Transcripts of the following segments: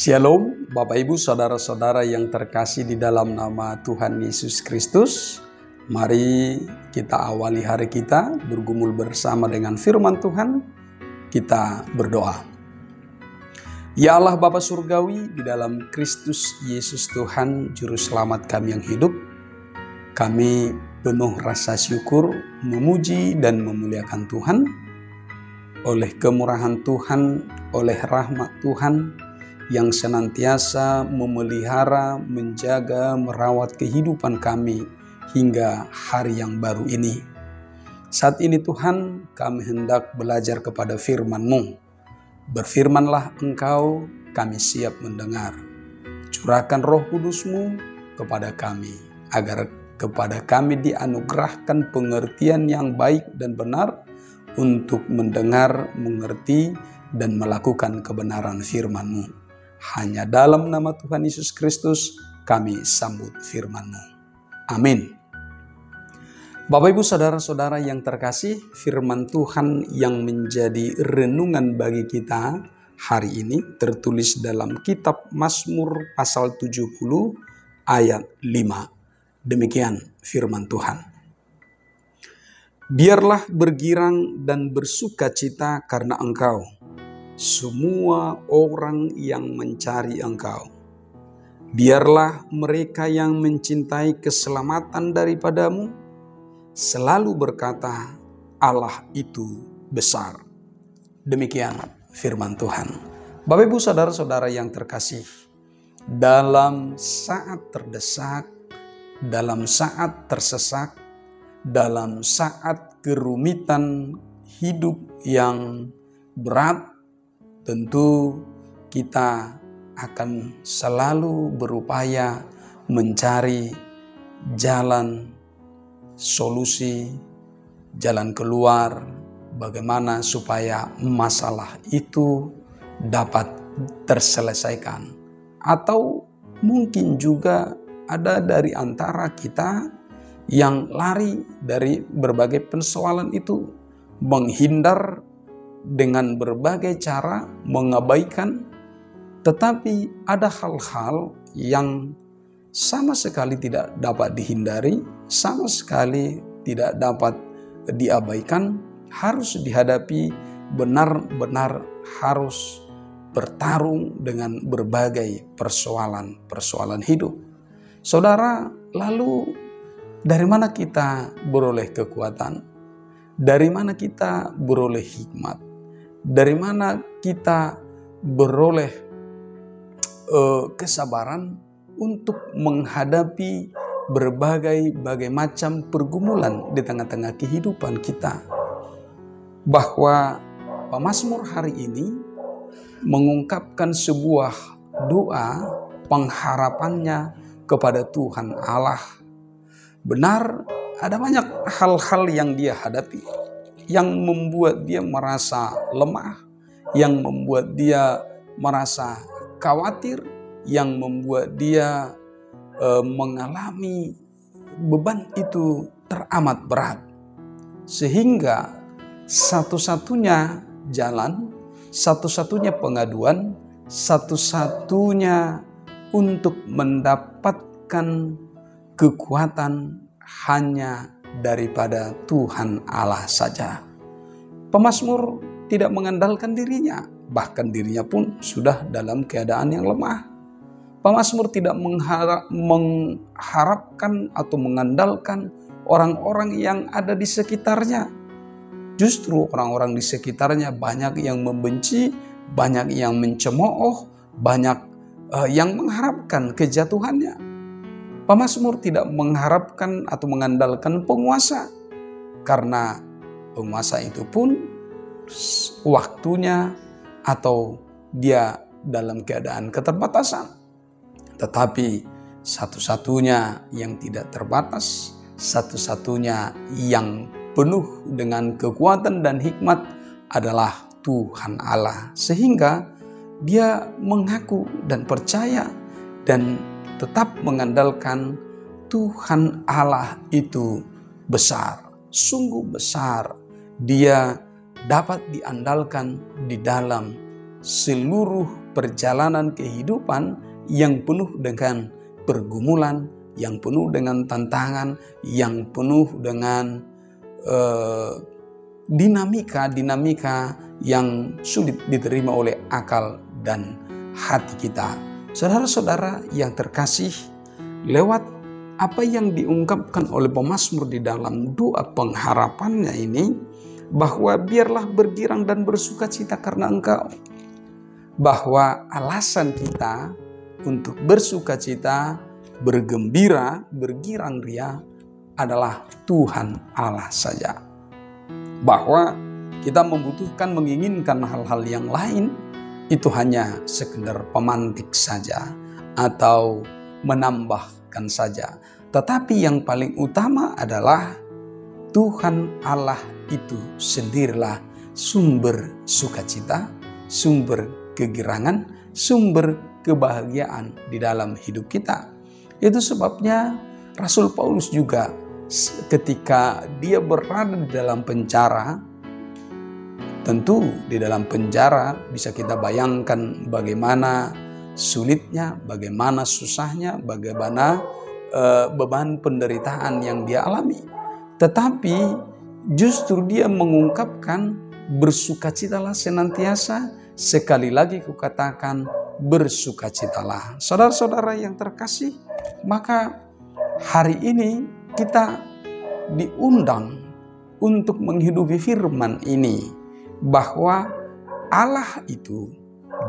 Shalom, Bapak Ibu, Saudara-saudara yang terkasih di dalam nama Tuhan Yesus Kristus. Mari kita awali hari kita bergumul bersama dengan firman Tuhan. Kita berdoa. Ya Allah Bapa Surgawi, di dalam Kristus Yesus Tuhan, Juru Selamat kami yang hidup, kami penuh rasa syukur, memuji dan memuliakan Tuhan. Oleh kemurahan Tuhan, oleh rahmat Tuhan, yang senantiasa memelihara, menjaga, merawat kehidupan kami hingga hari yang baru ini. Saat ini Tuhan, kami hendak belajar kepada firman-Mu. Berfirmanlah Engkau, kami siap mendengar. Curahkan Roh Kudus-Mu kepada kami, agar kepada kami dianugerahkan pengertian yang baik dan benar untuk mendengar, mengerti, dan melakukan kebenaran firman-Mu. Hanya dalam nama Tuhan Yesus Kristus kami sambut firman-Mu. Amin. Bapak Ibu Saudara-saudara yang terkasih, firman Tuhan yang menjadi renungan bagi kita hari ini tertulis dalam kitab Mazmur pasal 70 ayat 5. Demikian firman Tuhan. Biarlah bergirang dan bersukacita karena Engkau, semua orang yang mencari Engkau. Biarlah mereka yang mencintai keselamatan daripadamu selalu berkata, Allah itu besar. Demikian firman Tuhan. Bapak Ibu Saudara-saudara yang terkasih, dalam saat terdesak, dalam saat tersesak, dalam saat kerumitan hidup yang berat, tentu kita akan selalu berupaya mencari jalan solusi, jalan keluar, bagaimana supaya masalah itu dapat terselesaikan. Atau mungkin juga ada dari antara kita yang lari dari berbagai persoalan itu, menghindar dengan berbagai cara, mengabaikan, tetapi ada hal-hal yang sama sekali tidak dapat dihindari, sama sekali tidak dapat diabaikan, harus dihadapi, benar-benar harus bertarung dengan berbagai persoalan hidup. Saudara, lalu dari mana kita beroleh kekuatan? Dari mana kita beroleh hikmat? Dari mana kita beroleh kesabaran untuk menghadapi berbagai macam pergumulan di tengah-tengah kehidupan kita? Bahwa pemazmur hari ini mengungkapkan sebuah doa pengharapannya kepada Tuhan Allah. Benar, ada banyak hal-hal yang dia hadapi, yang membuat dia merasa lemah, yang membuat dia merasa khawatir, yang membuat dia mengalami beban itu teramat berat. Sehingga satu-satunya jalan, satu-satunya pengaduan, satu-satunya untuk mendapatkan kekuatan hanya daripada Tuhan Allah saja. Pemazmur tidak mengandalkan dirinya, bahkan dirinya pun sudah dalam keadaan yang lemah. Pemazmur tidak mengharapkan atau mengandalkan orang-orang yang ada di sekitarnya. Justru orang-orang di sekitarnya banyak yang membenci, banyak yang mencemooh, banyak yang mengharapkan kejatuhannya. Pemazmur tidak mengharapkan atau mengandalkan penguasa, karena penguasa itu pun waktunya atau dia dalam keadaan keterbatasan. Tetapi satu-satunya yang tidak terbatas, satu-satunya yang penuh dengan kekuatan dan hikmat adalah Tuhan Allah. Sehingga dia mengaku dan percaya dan tetap mengandalkan Tuhan Allah itu besar, sungguh besar. Dia dapat diandalkan di dalam seluruh perjalanan kehidupan yang penuh dengan pergumulan, yang penuh dengan tantangan, yang penuh dengan dinamika yang sulit diterima oleh akal dan hati kita. Saudara-saudara yang terkasih, lewat apa yang diungkapkan oleh pemazmur di dalam doa pengharapannya ini, bahwa biarlah bergirang dan bersukacita karena Engkau. Bahwa alasan kita untuk bersukacita, bergembira, bergirang ria adalah Tuhan Allah saja. Bahwa kita membutuhkan, menginginkan hal-hal yang lain, itu hanya sekedar pemantik saja atau menambahkan saja. Tetapi yang paling utama adalah Tuhan Allah itu sendirilah sumber sukacita, sumber kegirangan, sumber kebahagiaan di dalam hidup kita. Itu sebabnya Rasul Paulus juga ketika dia berada di dalam penjara, tentu di dalam penjara bisa kita bayangkan bagaimana sulitnya, bagaimana susahnya, bagaimana beban penderitaan yang dia alami. Tetapi justru dia mengungkapkan bersukacitalah senantiasa, sekali lagi kukatakan bersukacitalah. Saudara-saudara yang terkasih, maka hari ini kita diundang untuk menghidupi firman ini, bahwa Allah itu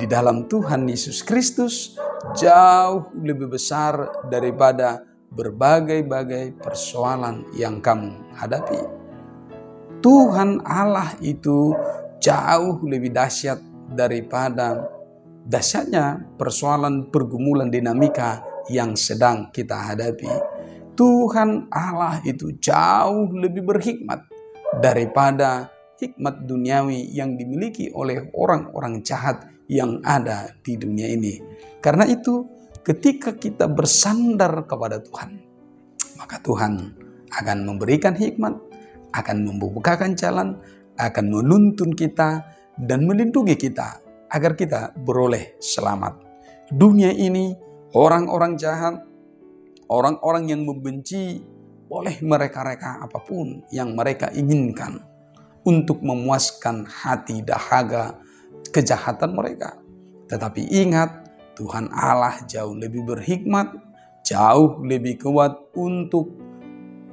di dalam Tuhan Yesus Kristus jauh lebih besar daripada berbagai-bagai persoalan yang kamu hadapi. Tuhan Allah itu jauh lebih dahsyat daripada dahsyatnya persoalan, pergumulan, dinamika yang sedang kita hadapi. Tuhan Allah itu jauh lebih berhikmat daripada hikmat duniawi yang dimiliki oleh orang-orang jahat yang ada di dunia ini. Karena itu, ketika kita bersandar kepada Tuhan, maka Tuhan akan memberikan hikmat, akan membukakan jalan, akan menuntun kita dan melindungi kita agar kita beroleh selamat. Dunia ini, orang-orang jahat, orang-orang yang membenci, boleh mereka reka apapun yang mereka inginkan untuk memuaskan hati dahaga kejahatan mereka. Tetapi ingat, Tuhan Allah jauh lebih berhikmat, jauh lebih kuat untuk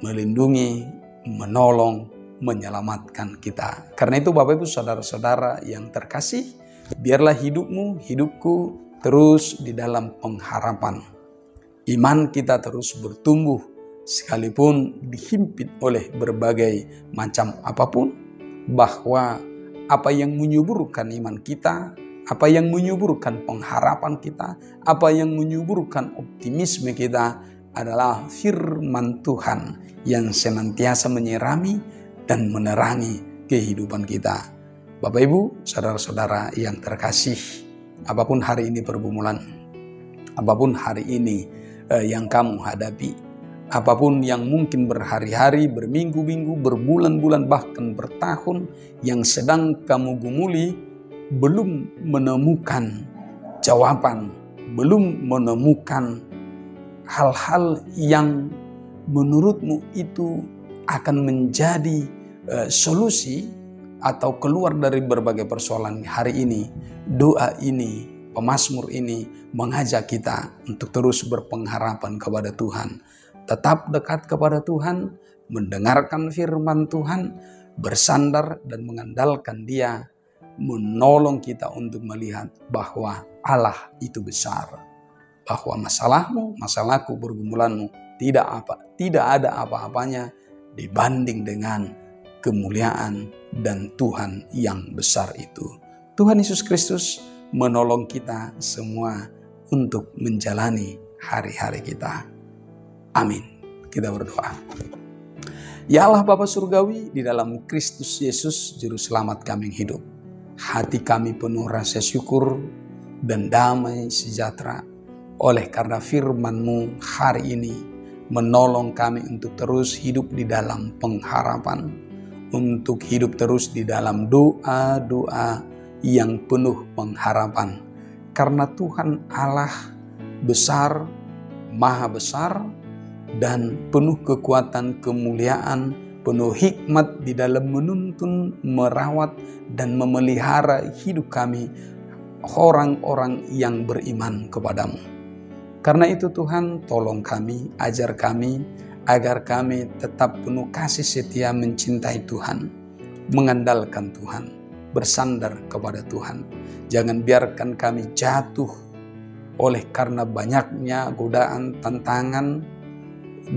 melindungi, menolong, menyelamatkan kita. Karena itu Bapak Ibu saudara-saudara yang terkasih, biarlah hidupmu, hidupku terus di dalam pengharapan. Iman kita terus bertumbuh sekalipun dihimpit oleh berbagai macam apapun, bahwa apa yang menyuburkan iman kita, apa yang menyuburkan pengharapan kita, apa yang menyuburkan optimisme kita adalah firman Tuhan yang senantiasa menyirami dan menerangi kehidupan kita. Bapak Ibu, saudara-saudara yang terkasih, apapun hari ini pergumulan, apapun hari ini yang kamu hadapi, apapun yang mungkin berhari-hari, berminggu-minggu, berbulan-bulan, bahkan bertahun yang sedang kamu gumuli, belum menemukan jawaban, belum menemukan hal-hal yang menurutmu itu akan menjadi solusi atau keluar dari berbagai persoalan hari ini. Doa ini, pemazmur ini mengajak kita untuk terus berpengharapan kepada Tuhan. Tetap dekat kepada Tuhan, mendengarkan firman Tuhan, bersandar dan mengandalkan Dia, menolong kita untuk melihat bahwa Allah itu besar. Bahwa masalahmu, masalahku, pergumulanmu tidak ada apa-apanya dibanding dengan kemuliaan dan Tuhan yang besar itu. Tuhan Yesus Kristus menolong kita semua untuk menjalani hari-hari kita. Amin. Kita berdoa. Ya Allah Bapa Surgawi, di dalam Kristus Yesus Juru Selamat kami hidup, hati kami penuh rasa syukur dan damai sejahtera oleh karena firman-Mu hari ini menolong kami untuk terus hidup di dalam pengharapan, untuk hidup terus di dalam doa-doa yang penuh pengharapan. karena Tuhan Allah besar, maha besar, dan penuh kekuatan, kemuliaan, penuh hikmat di dalam menuntun, merawat, dan memelihara hidup kami, orang-orang yang beriman kepadamu. Karena itu Tuhan, tolong kami, ajar kami, agar kami tetap penuh kasih setia mencintai Tuhan, mengandalkan Tuhan, bersandar kepada Tuhan. Jangan biarkan kami jatuh oleh karena banyaknya godaan, tantangan,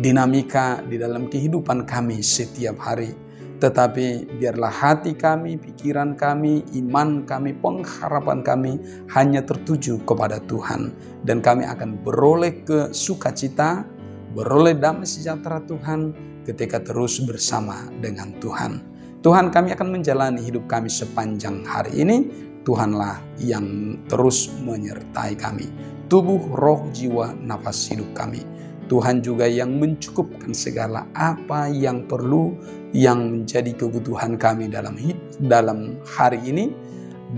dinamika di dalam kehidupan kami setiap hari. Tetapi biarlah hati kami, pikiran kami, iman kami, pengharapan kami hanya tertuju kepada Tuhan. Dan kami akan beroleh ke sukacita, beroleh damai sejahtera Tuhan ketika terus bersama dengan Tuhan. Tuhan, kami akan menjalani hidup kami sepanjang hari ini. Tuhanlah yang terus menyertai kami. Tubuh, roh, jiwa, nafas hidup kami. Tuhan juga yang mencukupkan segala apa yang perlu, yang menjadi kebutuhan kami dalam hari ini.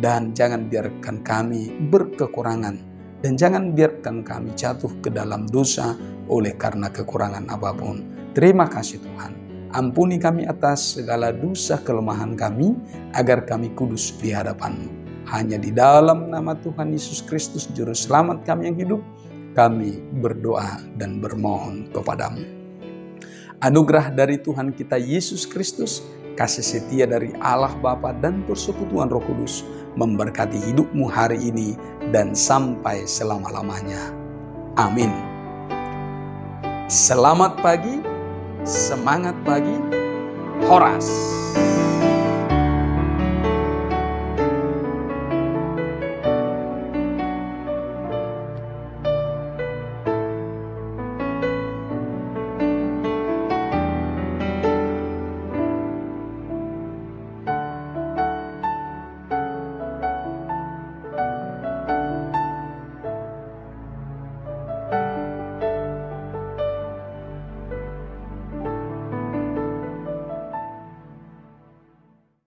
Dan jangan biarkan kami berkekurangan, dan jangan biarkan kami jatuh ke dalam dosa oleh karena kekurangan apapun. Terima kasih Tuhan. Ampuni kami atas segala dosa kelemahan kami, agar kami kudus di hadapan-Mu. Hanya di dalam nama Tuhan Yesus Kristus, Juru Selamat kami yang hidup, kami berdoa dan bermohon kepadamu. Anugerah dari Tuhan kita Yesus Kristus, kasih setia dari Allah Bapa dan persekutuan Roh Kudus memberkati hidupmu hari ini dan sampai selama-lamanya. Amin. Selamat pagi, semangat pagi, Horas.